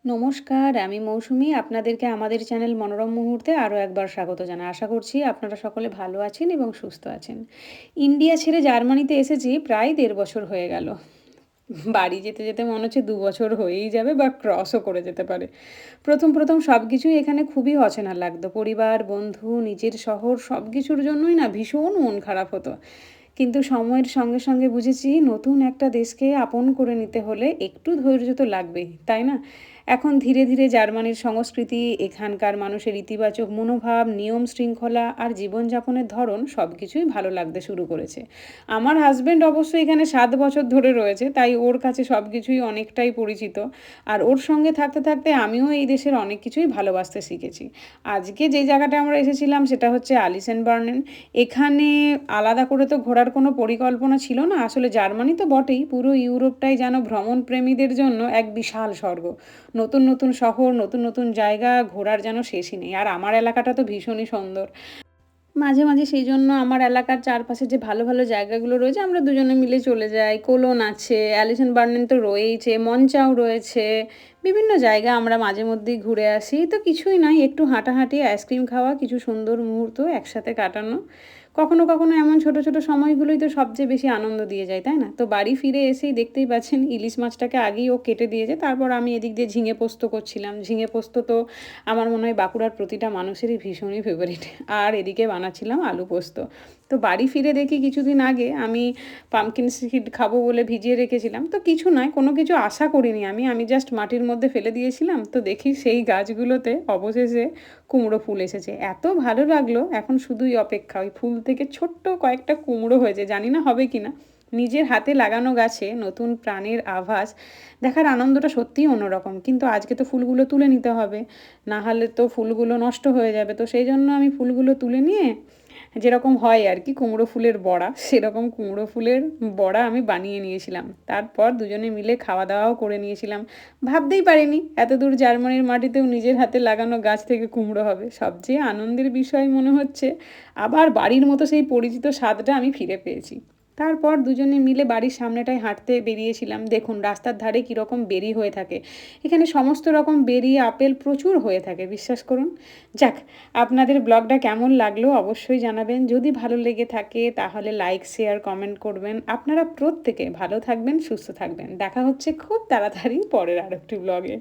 নমস্কার, আমি মৌসুমি। আপনাদেরকে আমাদের চ্যানেল মনোরম মুহূর্তে আরও একবার স্বাগত জানাই। আশা করছি আপনারা সকলে ভালো আছেন এবং সুস্থ আছেন। ইন্ডিয়া ছেড়ে জার্মানিতে এসেছি প্রায় ১.৫ বছর হয়ে গেল। বাড়ি যেতে, যেতে মনে হচ্ছে ২ বছর হয়েই যাবে বা ক্রসও করে যেতে পারে। ১ম সবকিছুই এখানে খুবই অচেনা লাগতো। পরিবার, বন্ধু, নিজের শহর সবকিছুর জন্যই না ভীষণ মন খারাপ হতো। কিন্তু সময়ের সঙ্গে, সঙ্গে বুঝেছি নতুন একটা দেশকে আপন করে নিতে হলে একটু ধৈর্য তো লাগবেই, তাই না? এখন ধীরে, ধীরে জার্মানির সংস্কৃতি, এখানকার মানুষের ইতিবাচক মনোভাব, নিয়ম শৃঙ্খলা আর জীবনযাপনের ধরন সবকিছুই ভালো লাগতে শুরু করেছে। আমার হাসব্যান্ড অবশ্য এখানে ৭ বছর ধরে রয়েছে, তাই ওর কাছে সবকিছুই অনেকটাই পরিচিত। আর ওর সঙ্গে থাকতে, থাকতে আমিও এই দেশের অনেক কিছুই ভালোবাসতে শিখেছি। আজকে যে জায়গাটায় আমরা এসেছিলাম সেটা হচ্ছে আলিসেনবার্নেন। এখানে আলাদা করে তো ঘোরার কোনো পরিকল্পনা ছিল না। আসলে জার্মানি তো বটেই, পুরো ইউরোপটাই যেন ভ্রমণ প্রেমীদের জন্য এক বিশাল স্বর্গ। নতুন, নতুন শহর, নতুন, নতুন জায়গা ঘোরার যেন শেষই নেই। আর আমার এলাকাটা তো ভীষণই সুন্দর। মাঝে, মাঝে সেইজন্য আমার এলাকার চারপাশে যে ভালো, ভালো জায়গাগুলো রয়েছে আমরা দুজনে মিলে চলে যাই। কোলোন আছে, অ্যালিসেনবার্নেন তো রয়েইছে, মনচাও রয়েছে। বিভিন্ন জায়গা আমরা মাঝে মধ্যেই ঘুরে আসি। তো কিছুই নয়, একটু হাঁটাহাঁটি, আইসক্রিম খাওয়া, কিছু সুন্দর মুহূর্ত একসাথে কাটানো। কখনো, কখনো এমন ছোট, ছোট সময়গুলোই তো সবচেয়ে বেশি আনন্দ দিয়ে যায়, তাই না? তো বাড়ি ফিরে এসেই দেখতেই পাচ্ছেন ইলিশ মাছটাকে আগেই ও কেটে দিয়েছে। তারপর আমি এদিক দিয়ে ঝিঙে পোস্ত করছিলাম। ঝিঙে পোস্ত তো আমার মনে হয় বাঁকুড়ার প্রতিটা মানুষেরই ভীষণই ফেভারিট। আর এদিকে বানাচ্ছিলাম আলু পোস্ত। তো বাড়ি ফিরে দেখি কিছুদিন আগে আমি পাম্পকিন সিড খাবো বলে ভিজিয়ে রেখেছিলাম। তো কিছু নয়, কোনো কিছু আশা করিনি আমি জাস্ট মাটির মধ্যে ফেলে দিয়েছিলাম। তো দেখি সেই গাছগুলোতে অবশেষে কুমড়ো ফুল এসেছে। এত ভালো লাগলো, এখন শুধুই অপেক্ষা। ওই ফুল থেকে ছোট্ট কয়েকটা কুমড়ো হয়েছে, জানি না হবে কিনা। নিজের হাতে লাগানো গাছে নতুন প্রাণের আভাস দেখার আনন্দটা সত্যিই অন্যরকম। কিন্তু আজকে তো ফুলগুলো তুলে নিতে হবে, না হলে তো ফুলগুলো নষ্ট হয়ে যাবে। তো সেই জন্য আমি ফুলগুলো তুলে নিয়ে যেরকম হয় আর কি কুমড়ো ফুলের বড়া, সেরকম কুমড়ো ফুলের বড়া আমি বানিয়ে নিয়েছিলাম। তারপর দুজনে মিলে খাওয়া দাওয়াও করে নিয়েছিলাম। ভাবতেই পারিনি এতদূর জার্মানির মাটিতেও নিজের হাতে লাগানো গাছ থেকে কুমড়ো হবে। সবচেয়ে আনন্দের বিষয় মনে হচ্ছে আবার বাড়ির মতো সেই পরিচিত স্বাদটা আমি ফিরে পেয়েছি। তারপর দুজনে মিলে বাড়ির সামনেটায় হাঁটতে বেরিয়েছিলাম। দেখুন রাস্তার ধারে কীরকম বেরি হয়ে থাকে। এখানে সমস্ত রকম বেরি, আপেল প্রচুর হয়ে থাকে, বিশ্বাস করুন। যাক, আপনাদের ব্লগটা কেমন লাগলো অবশ্যই জানাবেন। যদি ভালো লেগে থাকে তাহলে লাইক, শেয়ার, কমেন্ট করবেন। আপনারা প্রত্যেকে ভালো থাকবেন, সুস্থ থাকবেন। দেখা হচ্ছে খুব তাড়াতাড়ি পরের আরেকটি ব্লগে।